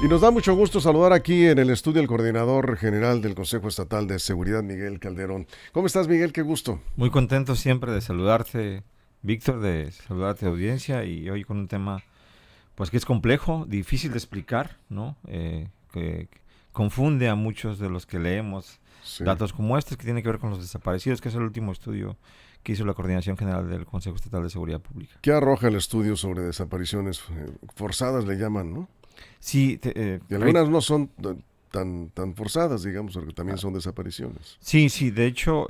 Y nos da mucho gusto saludar aquí en el estudio al coordinador general del Consejo Estatal de Seguridad, Miguel Calderón. ¿Cómo estás, Miguel? Qué gusto. Muy contento siempre de saludarte, Víctor, de saludarte audiencia y hoy con un tema pues que es complejo, difícil de explicar, ¿no? Que confunde a muchos de los que leemos Sí. datos como estos que tienen que ver con los desaparecidos, que es el último estudio que hizo la Coordinación General del Consejo Estatal de Seguridad Pública. ¿Qué arroja el estudio sobre desapariciones forzadas, le llaman, ¿no? Sí, Y algunas no son tan forzadas, digamos, porque también son desapariciones. sí, de hecho,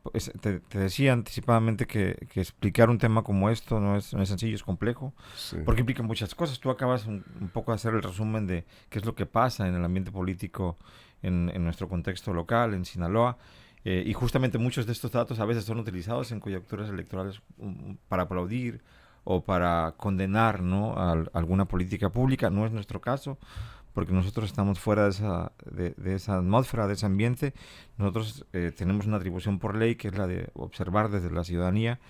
pues, te decía anticipadamente que explicar un tema como esto no es sencillo, es complejo, Sí, porque implica muchas cosas. Tú acabas un poco de hacer el resumen de qué es lo que pasa en el ambiente político en nuestro contexto local, en Sinaloa, y justamente muchos de estos datos a veces son utilizados en coyunturas electorales para aplaudir o para condenar, ¿no?, a alguna política pública. No es nuestro caso porque nosotros estamos fuera de esa atmósfera, de ese ambiente. Nosotros tenemos una atribución por ley que es la de observar desde la ciudadanía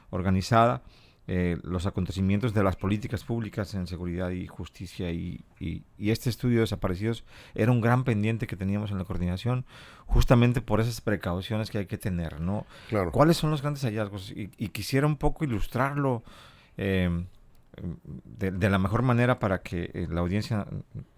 organizada los acontecimientos de las políticas públicas en seguridad y justicia y este estudio de desaparecidos era un gran pendiente que teníamos en la coordinación justamente por esas precauciones que hay que tener, ¿no? claro. ¿Cuáles son los grandes hallazgos? Y quisiera un poco ilustrarlo eh, de la mejor manera para que la audiencia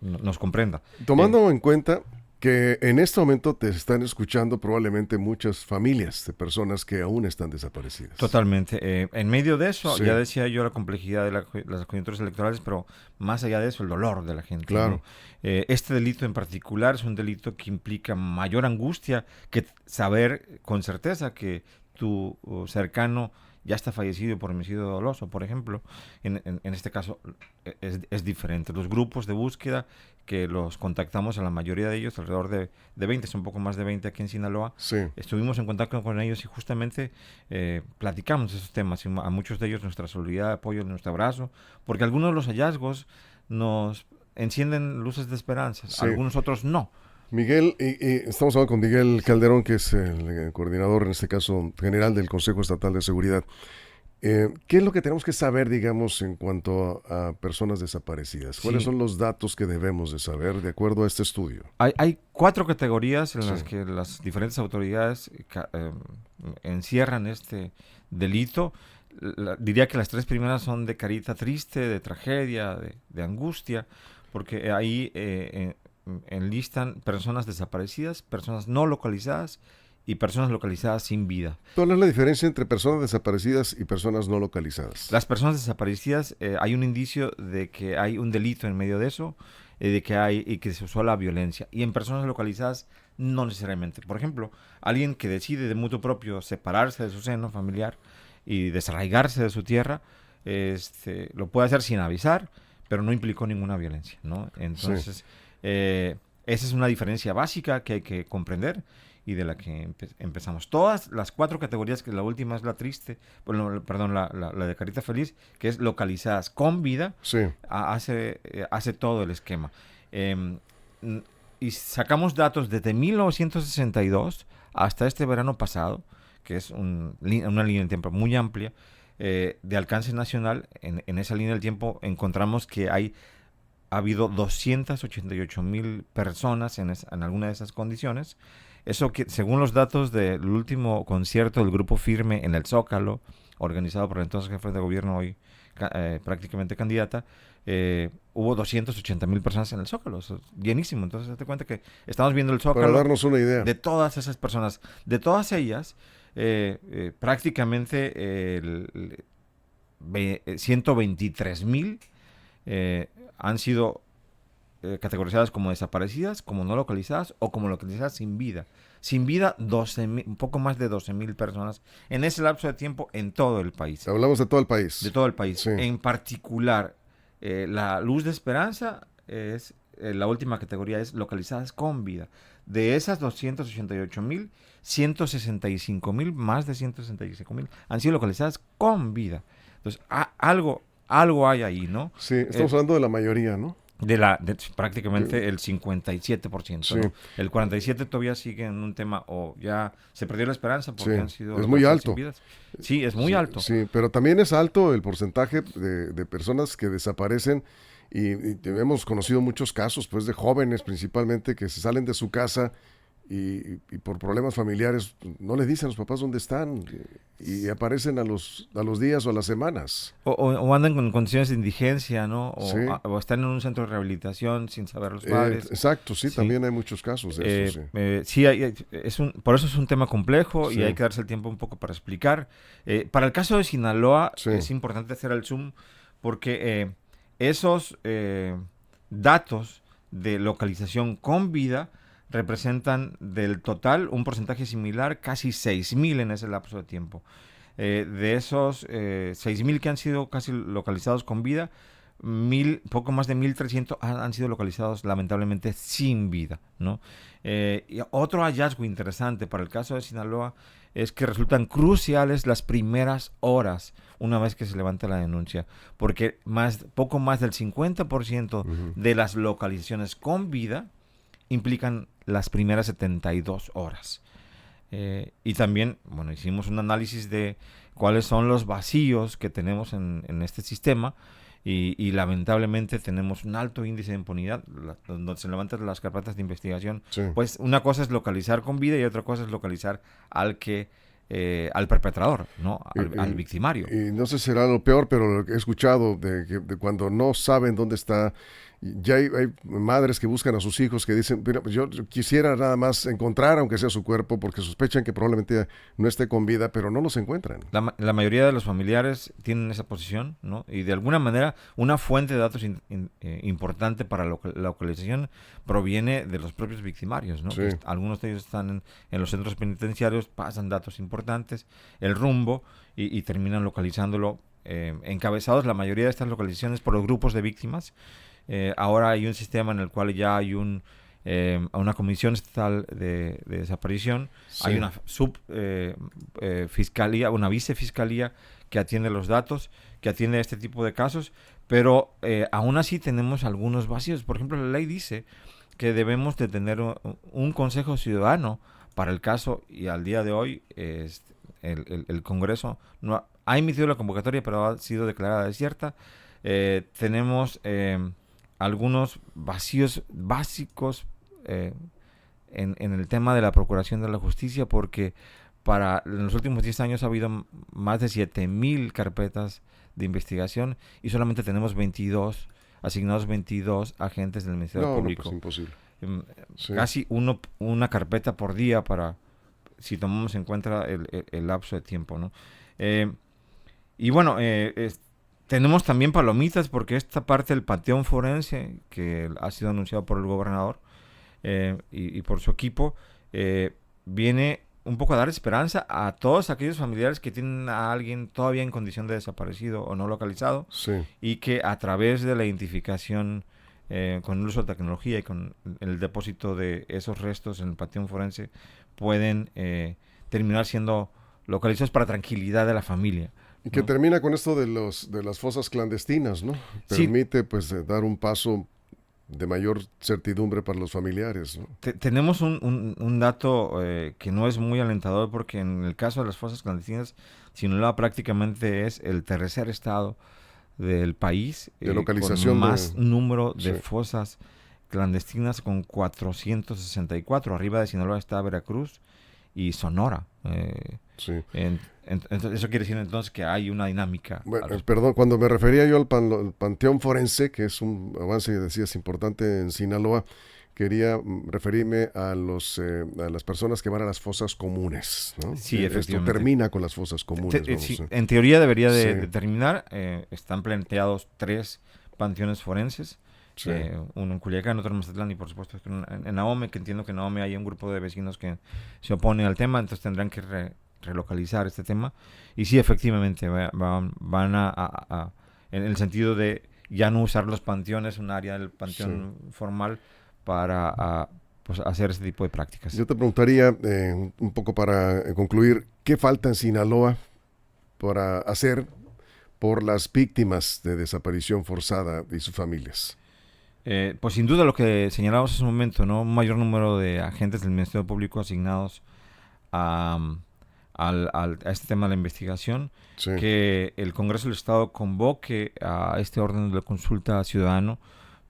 nos comprenda. Eh, Tomando en cuenta que en este momento te están escuchando probablemente muchas familias de personas que aún están desaparecidas. Totalmente. En medio de eso, Sí, ya decía yo la complejidad de las coyunturas electorales, pero más allá de eso, el dolor de la gente, ¿no? claro. Este delito en particular es un delito que implica mayor angustia que saber con certeza que tu cercano ya está fallecido por homicidio doloso, por ejemplo. En este caso es diferente. Los grupos de búsqueda que los contactamos a la mayoría de ellos, alrededor de 20, es un poco más de 20 aquí en Sinaloa, Sí, estuvimos en contacto con ellos y justamente platicamos esos temas y a muchos de ellos nuestra solidaridad, apoyo, nuestro abrazo, porque algunos de los hallazgos nos encienden luces de esperanza, sí. algunos otros no. Miguel, y estamos hablando con Miguel Calderón, que es el coordinador, en este caso, general del Consejo Estatal de Seguridad. ¿Qué es lo que tenemos que saber, digamos, en cuanto a personas desaparecidas? ¿Cuáles Sí, son los datos que debemos de saber de acuerdo a este estudio? hay cuatro categorías en Sí, las que las diferentes autoridades encierran este delito. Diría que las tres primeras son de carita triste, de tragedia, de angustia, porque ahí enlistan personas desaparecidas, personas no localizadas y personas localizadas sin vida. ¿cuál es la diferencia entre personas desaparecidas y personas no localizadas? Las personas desaparecidas, hay un indicio de que hay un delito en medio de eso, de que hay y que se usó la violencia. Y en personas localizadas, no necesariamente. Por ejemplo, alguien que decide de mutuo propio separarse de su seno familiar y desarraigarse de su tierra, lo puede hacer sin avisar, pero no implicó ninguna violencia, ¿no? Sí, Entonces, esa es una diferencia básica que hay que comprender y de la que empezamos. Todas las cuatro categorías, que la última es la triste, bueno, perdón, la de carita feliz, que es localizadas con vida, sí, hace todo el esquema. Eh, y sacamos datos desde 1962 hasta este verano pasado, que es una línea de tiempo muy amplia, de alcance nacional. En esa línea del tiempo encontramos que ha habido 288,000 personas en alguna de esas condiciones. Eso que, según los datos del último concierto del Grupo Firme en el Zócalo, organizado por el entonces jefe de gobierno, hoy prácticamente candidata, hubo 280,000 personas en el Zócalo. Eso es bienísimo. Entonces, date cuenta que estamos viendo el para Zócalo darnos una idea. de todas esas personas. De todas ellas, prácticamente 123,000 han sido categorizadas como desaparecidas, como no localizadas o como localizadas sin vida. Sin vida, un poco más de 12,000 personas en ese lapso de tiempo en todo el país. Hablamos de todo el De país. todo el país. Sí, En particular, la luz de esperanza es la última categoría, es localizadas con vida. De esas 288,000, 165,000, más de 165,000 han sido localizadas con vida. Entonces, algo hay ahí, ¿no? sí, Eh, estamos hablando de la mayoría, ¿no? prácticamente Que- el 57%, Sí, ¿no? El 47% todavía sigue en un tema o ya se perdió la esperanza sí, porque han sido es muy localizadas sin alto. vidas. Sí, es muy Sí, alto. sí, pero también es alto el porcentaje de personas que desaparecen y hemos conocido muchos casos, pues, de jóvenes principalmente que se salen de su casa y por problemas familiares no le dicen a los papás dónde están y aparecen a los días o a las semanas. O andan con condiciones de indigencia, ¿no? Sí, O están en un centro de rehabilitación sin saber los padres. exacto, sí, Sí. también hay muchos casos de eso, sí. Sí, por eso es un tema complejo Sí. y hay que darse el tiempo un poco para explicar. Para el caso de Sinaloa Sí. es importante hacer el zoom porque esos datos de localización con vida representan del total un porcentaje similar, casi 6,000 en ese lapso de tiempo. De esos 6,000 que han sido casi localizados con vida, poco más de 1,300 han sido localizados lamentablemente sin vida, ¿no? Y otro hallazgo interesante para el caso de Sinaloa es que resultan cruciales las primeras horas una vez que se levanta la denuncia, porque poco más del 50% de las localizaciones con vida implican las primeras 72 horas. Y también, bueno, hicimos un análisis de cuáles son los vacíos que tenemos en este sistema y lamentablemente tenemos un alto índice de impunidad donde se levantan las carpetas de investigación. Sí. Pues una cosa es localizar con vida y otra cosa es localizar al perpetrador, ¿no? Al victimario. Y no sé si será lo peor, pero lo que he escuchado de cuando no saben dónde está, ya hay madres que buscan a sus hijos que dicen, "Mira, pues yo quisiera nada más encontrar, aunque sea su cuerpo, porque sospechan que probablemente no esté con vida, pero no los encuentran". La mayoría de los familiares tienen esa posición, ¿no? Y de alguna manera una fuente de datos importante para la localización proviene de los propios victimarios, ¿no? Sí. Algunos de ellos están en los centros penitenciarios, pasan datos importantes, el rumbo y terminan localizándolo, encabezados la mayoría de estas localizaciones por los grupos de víctimas. Ahora hay un sistema en el cual ya hay una comisión estatal de desaparición, Sí. hay una fiscalía, una vicefiscalía que atiende los datos, que atiende este tipo de casos, pero aún así tenemos algunos vacíos. Por ejemplo, la ley dice que debemos de tener un consejo ciudadano para el caso y al día de hoy el Congreso no ha emitido la convocatoria, pero ha sido declarada desierta. Tenemos algunos vacíos básicos en el tema de la procuración de la justicia, porque en los últimos 10 años ha habido más de 7,000 carpetas de investigación y solamente tenemos asignados 22 agentes del Ministerio Público. No, pues imposible. Sí. Casi una carpeta por día si tomamos en cuenta el lapso de tiempo, ¿no? Y bueno, tenemos también palomitas porque esta parte del panteón forense que ha sido anunciado por el gobernador y por su equipo viene un poco a dar esperanza a todos aquellos familiares que tienen a alguien todavía en condición de desaparecido o no localizado, Sí. y que a través de la identificación con el uso de tecnología y con el depósito de esos restos en el panteón forense pueden terminar siendo localizados para tranquilidad de la familia. Y que ¿no? termina con esto de las fosas clandestinas, ¿no? Sí. Permite pues dar un paso de mayor certidumbre para los familiares, ¿no? Tenemos un dato que no es muy alentador, porque en el caso de las fosas clandestinas, Sinaloa prácticamente es el tercer estado del país de localización con más número de sí. fosas clandestinas, con 464. Arriba de Sinaloa está Veracruz y Sonora. Sí. Entonces, eso quiere decir entonces que hay una dinámica. Bueno, perdón, cuando me refería yo al panteón forense, que es un avance, decías, importante en Sinaloa, quería referirme a las personas que van a las fosas comunes, ¿no? Sí, efectivamente. Esto termina con las fosas comunes. Sí, en teoría debería de Sí. terminar. Están planteados 3 panteones forenses. Sí. Uno en Culiacán, otro en Mazatlán y por supuesto en Ahome, que entiendo que en Ahome hay un grupo de vecinos que se oponen al tema, entonces tendrán que relocalizar este tema. Y sí, efectivamente, van a en el sentido de ya no usar los panteones, un área del panteón formal, para pues hacer este tipo de prácticas. Yo te preguntaría, un poco para concluir, ¿qué falta en Sinaloa para hacer por las víctimas de desaparición forzada y sus familias? Pues sin duda lo que señalamos hace un momento, ¿no? Un mayor número de agentes del Ministerio Público asignados a a este tema de la investigación, Sí. que el Congreso del Estado convoque a este orden de consulta ciudadano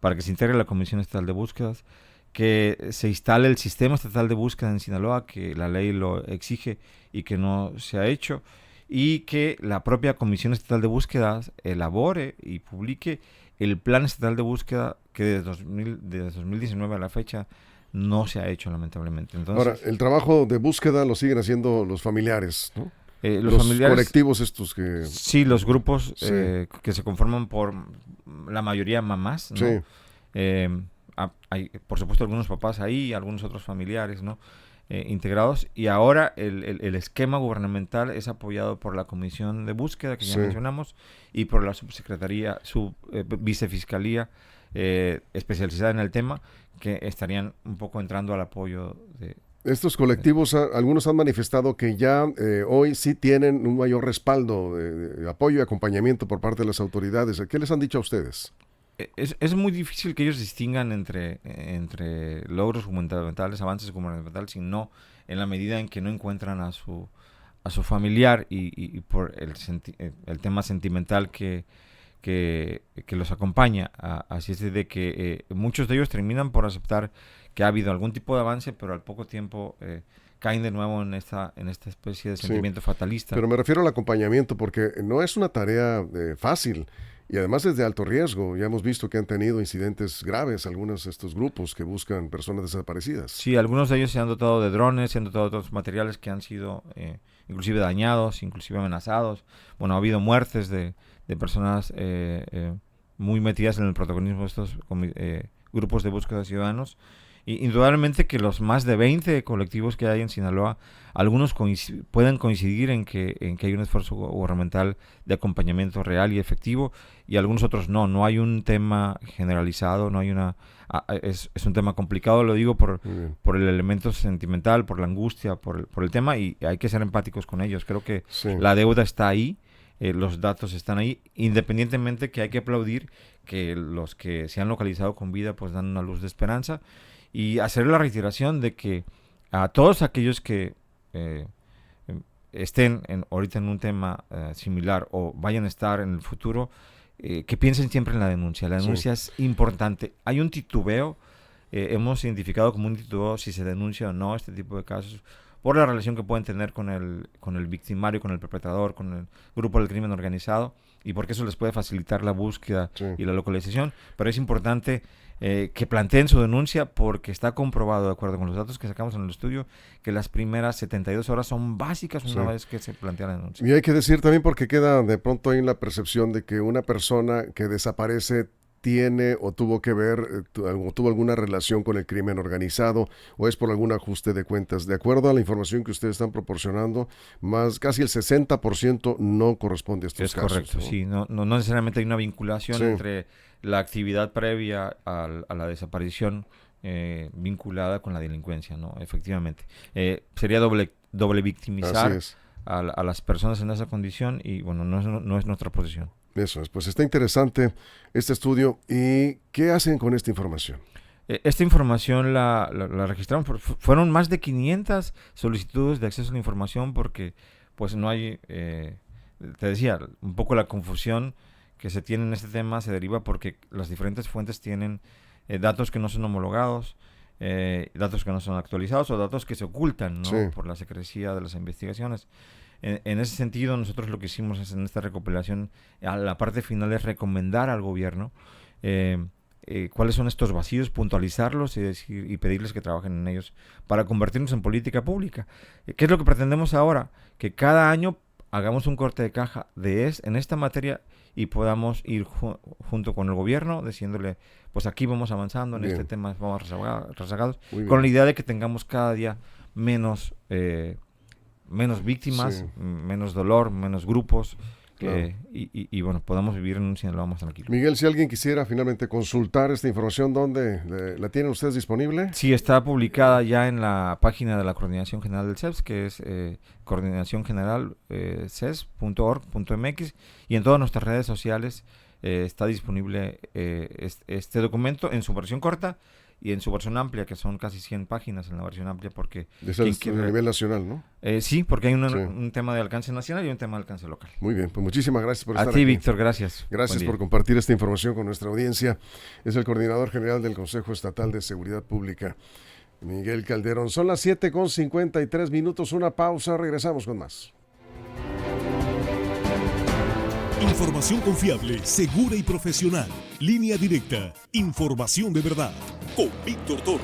para que se integre la Comisión Estatal de Búsquedas, que se instale el sistema estatal de búsqueda en Sinaloa, que la ley lo exige y que no se ha hecho, y que la propia Comisión Estatal de Búsquedas elabore y publique el Plan Estatal de Búsqueda, que desde 2019 a la fecha no se ha hecho, lamentablemente. Entonces, Ahora, el trabajo de búsqueda lo siguen haciendo los familiares, ¿no? los Los familiares, colectivos estos que... sí, los grupos Sí. que se conforman por la mayoría mamás, ¿no? Sí, Hay, por supuesto, algunos papás ahí, algunos otros familiares, ¿no? Integrados. Y ahora el esquema gubernamental es apoyado por la Comisión de Búsqueda, que ya Sí. mencionamos, y por la subsecretaría, vicefiscalía especializada en el tema, que estarían un poco entrando al apoyo de... estos colectivos, algunos han manifestado que ya hoy sí tienen un mayor respaldo de apoyo y acompañamiento por parte de las autoridades. ¿Qué les han dicho a ustedes? Es muy difícil que ellos distingan entre logros gubernamentales, avances gubernamentales, sino en la medida en que no encuentran a su familiar y por el tema sentimental que los acompaña. Así es de que muchos de ellos terminan por aceptar que ha habido algún tipo de avance, pero al poco tiempo caen de nuevo en esta especie de sentimiento fatalista. Pero me refiero al acompañamiento porque no es una tarea fácil y además es de alto riesgo. Ya hemos visto que han tenido incidentes graves algunos de estos grupos que buscan personas desaparecidas. Sí, algunos de ellos se han dotado de drones, se han dotado de otros materiales que han sido inclusive dañados, inclusive amenazados. Bueno, ha habido muertes de personas muy metidas en el protagonismo de estos grupos de búsqueda de ciudadanos. Y indudablemente que los más de 20 colectivos que hay en Sinaloa, algunos pueden coincidir en que hay un esfuerzo gubernamental de acompañamiento real y efectivo, y algunos otros no. No hay un tema generalizado, no hay es un tema complicado, lo digo por el elemento sentimental, por la angustia, por el tema, y hay que ser empáticos con ellos. Creo que la deuda está ahí. Los datos están ahí, independientemente que hay que aplaudir que los que se han localizado con vida pues dan una luz de esperanza, y hacer la reiteración de que a todos aquellos que estén ahorita en un tema similar o vayan a estar en el futuro, que piensen siempre en la denuncia. La denuncia es importante. Hay un titubeo, hemos identificado como un titubeo si se denuncia o no este tipo de casos, por la relación que pueden tener con el victimario, con el perpetrador, con el grupo del crimen organizado, y porque eso les puede facilitar la búsqueda y la localización. Pero es importante que planteen su denuncia, porque está comprobado, de acuerdo con los datos que sacamos en el estudio, que las primeras 72 horas son básicas una vez que se plantea la denuncia. Y hay que decir también, porque queda de pronto ahí la percepción de que una persona que desaparece tiene o tuvo que ver, o tuvo alguna relación con el crimen organizado, o es por algún ajuste de cuentas. De acuerdo a la información que ustedes están proporcionando, casi el 60% no corresponde a estos casos. Es correcto, ¿no? Sí, no necesariamente hay una vinculación entre la actividad previa a la desaparición vinculada con la delincuencia, ¿no? Efectivamente. Sería doble victimizar a las personas en esa condición, y bueno, no es nuestra posición. Eso es, pues está interesante este estudio. ¿Y qué hacen con esta información? Esta información la registramos, fueron más de 500 solicitudes de acceso a la información, porque pues no hay, te decía, un poco la confusión que se tiene en este tema se deriva porque las diferentes fuentes tienen datos que no son homologados, datos que no son actualizados, o datos que se ocultan, ¿no? Por la secrecía de las investigaciones. En ese sentido, nosotros lo que hicimos es, en esta recopilación, a la parte final, es recomendar al gobierno cuáles son estos vacíos, puntualizarlos y pedirles que trabajen en ellos para convertirnos en política pública. ¿Qué es lo que pretendemos ahora? Que cada año hagamos un corte de caja en esta materia y podamos ir junto con el gobierno diciéndole, pues aquí vamos avanzando, en este tema vamos rezagados, con la idea de que tengamos cada día menos víctimas, menos dolor, menos grupos, y bueno, podamos vivir en un Sinaloa más tranquilo. Miguel, si alguien quisiera finalmente consultar esta información, ¿dónde la tienen ustedes disponible? Sí, está publicada ya en la página de la Coordinación General del CEPS, que es coordinaciongeneralces.org.mx, y en todas nuestras redes sociales está disponible este documento en su versión corta y en su versión amplia, que son casi 100 páginas en la versión amplia, porque... Es a nivel nacional, ¿no? Sí, porque hay un tema de alcance nacional y un tema de alcance local. Muy bien, pues muchísimas gracias por estar aquí. A ti, aquí. Víctor, gracias. Gracias por compartir esta información con nuestra audiencia. Es el coordinador general del Consejo Estatal de Seguridad Pública, Miguel Calderón. Son las 7:53, una pausa, regresamos con más. Información confiable, segura y profesional. Línea directa. Información de verdad. Con Víctor Toro.